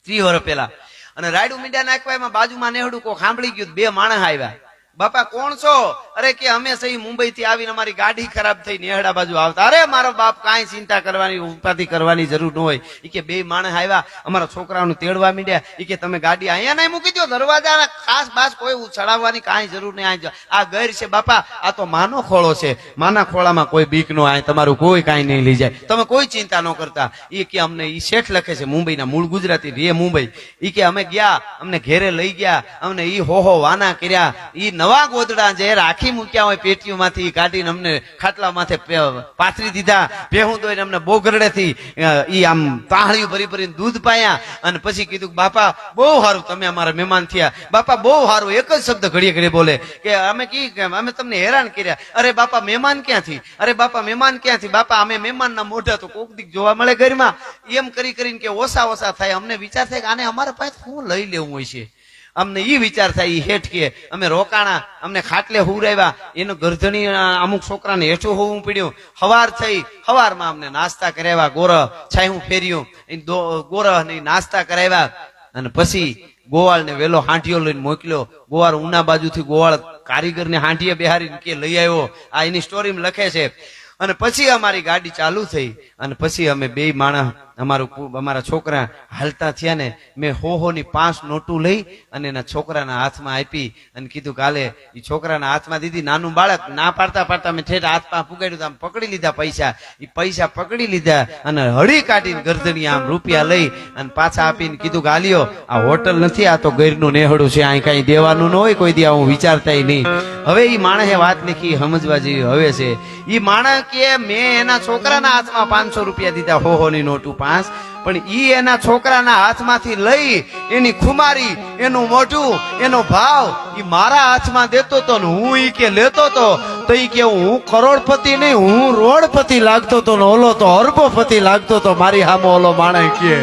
30 વર્ષ પહેલા. અને રાયડું મીંડા નાખવા એમાં બાજુમાં નેહડું કોઈ સાંભળી ગયું, બે માણસ આવ્યા. બાપા કોણ છો? અરે કે અમે સહી મુંબઈ થી આવીને અમારી ગાડી ખરાબ થઈ નેહડા બાજુ આવતા. અરે મારો બાપ કાંઈ ચિંતા કરવાની ઉપાધિ કરવાની જરૂર ન હોય. ઈ કે બે માણસ આવ્યા, અમારા છોકરાઓને તેડવા મીડ્યા. ઈ કે તમે ગાડી અહીંયા નહીં મૂકી દો, દરવાજા ખાસ બાસ કોઈ ચડાવવાની કાંઈ જરૂર નહીં. આ ગેર છે બાપા, આ તો માનો ખોળો છે, માના ખોળામાં કોઈ બીક નો આય, તમારું કોઈ કાંઈ નહીં લઈ જાય, તમે કોઈ ચિંતા ન કરતા. ઈ કે અમને ઈ શેઠ લખે છે મુંબઈના, મૂળ ગુજરાતી, રે મુંબઈ. ઈ કે અમે ગયા, અમને ઘેરે લઈ ગયા, અમને ઈ હોહો વાના કર્યા. ઈ નવા ગોદડા જે રાખી મૂક્યા હોય પેટીઓમાંથી કાઢીને અમને ખાટલા માથે પાથરી દીધા. ભેહું દોઈને અમને બોગરડેથી ઈ આમ તાહળીઓ ભરી ભરીને દૂધ પાયા. અને પછી કીધું બાપા બહુ સારું, તમે અમારા મહેમાન થયા. બાપા બહુ સારું, એક જ શબ્દ ઘડીએ ઘડીએ બોલે કે અમે તમને હેરાન કર્યા. અરે બાપા મહેમાન ક્યાંથી? અરે બાપા મહેમાન ક્યાંથી? બાપા અમે મહેમાનના મોઢા તો કોક દીક જોવા મળે ઘરમાં. એમ કરી કરીને કે ઓછા ઓછા થાય. અમને વિચાર થાય કે આને અમારા પાસે શું લઈ લેવું હોય છે. અમને ઈ વિચાર થાય. ઈ હેઠ કે અમે રોકાણા, અમને ખાટલે હુરાવ્યા. એનો ગરધણી અમુક છોકરાને હેઠું હોવું પડ્યું. હવાર થઈ, હવારમાં અમને નાસ્તા કરાવ્યા, ગોરહ છાયું ફેર્યું, ગોરહ ને નાસ્તા કરાવ્યા. અને પછી ગોવાળ ને વેલો હાંઠિયો લઈને મોકલ્યો. ગોવાળ ઉના બાજુથી ગોવાળ કારીગર ને હાંઠીએ બેહારીને કે લઈ આવ્યો. આ એની સ્ટોરીમાં લખે છે. અને પછી અમારી ગાડી ચાલુ થઈ. અને પછી અમે બે માણસ અમારા છોકરા હાલતા થયા ને મેં હોની 5 નોટું લઈ અને એના છોકરાના હાથમાં આપી અને કીધું કાલે. એ છોકરાના હાથમાં દીધી. નાનું બાળક ના પાડતા પાડતા મેં ઠેઠ હાથમાં પુગાડ્યું, આમ પકડી લીધા પૈસા. એ પૈસા પકડી લીધા અને હળી કાઢીને ગરદની આમ રૂપિયા લઈ અને પાછા આપીને કીધું કે આલ્યો, આ હોટલ નથી, આ તો ગેરનું નેહડું છે, અહીં કઈ દેવાનું ન હોય, કોઈ દી હું વિચારતા નહીં. હવે એ માણસે વાત લીખી સમજવા જેવી હવે છે. એ માણસ કે મેં એના છોકરાના હાથમાં 500 રૂપિયા દીધા, હોની નોટું 5, પણ ઈ એના છોકરાના હાથમાંથી લઈ એની ખુમારી, એનું મોઢું, એનો ભાવ ઈ મારા હાથમાં દેતો તો ને હું ઈ કે લેતો તો ઈ કે હું કરોડપતિ નહીં, હું રોડપતિ લાગતો તો ને ઓલો તો અરબોપતિ લાગતો તો. મારી સામે ઓલો માણસ કે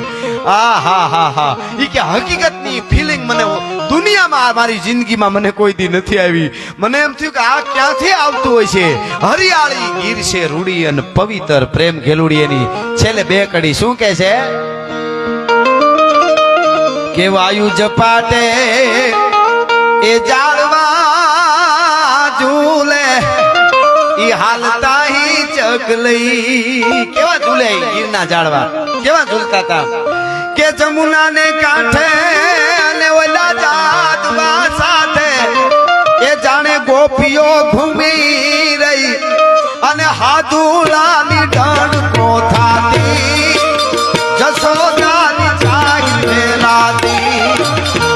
આ હા હા હા. ઈ કે હકીકતની ફિલિંગ મને દુનિયામાં મારી જિંદગીમાં મને કોઈ દી નથી આવી. મને એમ થયું કે આ ક્યાંથી આવતું હોય છે. હરિયાળી ગીર છે રૂડી અને પવિત્ર પ્રેમ ઘેલુડી. એની છેલ્લે 2 કડી શું કે છે કે વાયુ જપાટે એ જાળવા ઝૂલે, ઈ હાલતા હી ચકલઈ. કેવા ઝૂલે ગીરના જાળવા, કેવા ઝૂલતા હતા કે જમુના ને કાંઠે અને ઓલા જાદવા સાથે એ જાણે ગોપીઓ ઘૂમી રહી અને હાથુલાની ડણકો થાતી, જસોદાની જાગ ફેલાતી.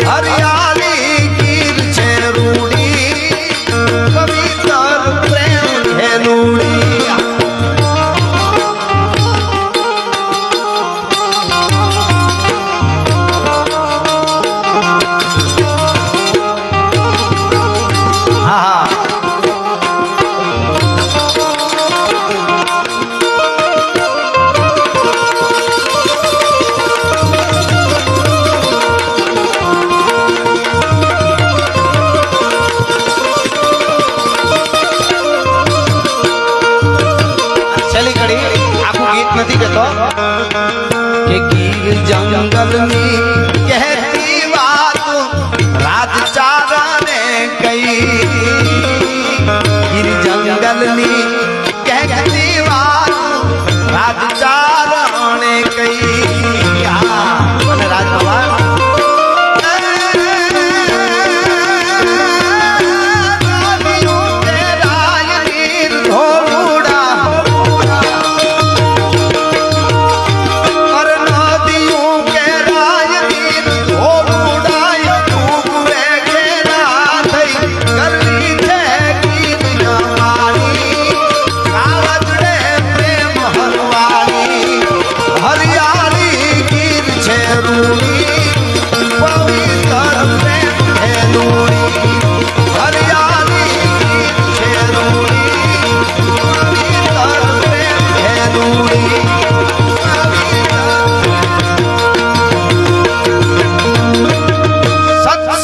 હરિયાળી ગીર છે રૂડી, પવિત્ર પ્રેમ ઘેલુડી. નથી કેતો કે ગીર જંગલની કહેતી વાત રાજચારણે કઈ. ગીર જંગલની કહેતી વાત રાજચારણે કઈ. અને રાજભવન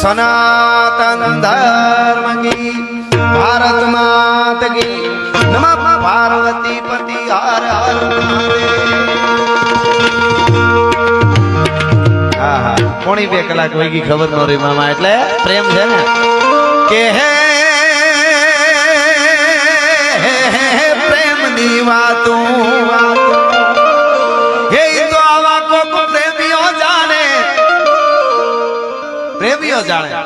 सनातन धर्म की भारत माता की नमः पार्वती पति हर हर महादेव. પોણી 2 કલાક વહી ગઈ ખબર ન રહી મામા એટલે પ્રેમ છે ને કે હે પ્રેમની વાતો હે તો આવા કોક પ્રેમીઓ જાણે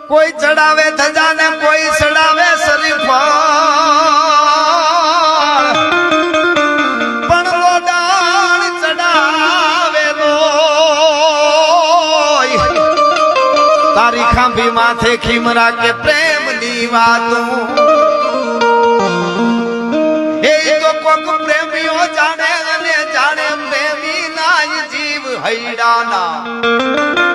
કોઈ ચડાવે ધજા ને કોઈ ચડાવે શરીફળ પણ લોડાણ ચડાવેલો તારી ખાંભી માથે ખીમરા કે પ્રેમની વાતો એ તો કોક પ્રેમીઓ જાણે અને જાણે પ્રેમી ના જીવ હૈડાના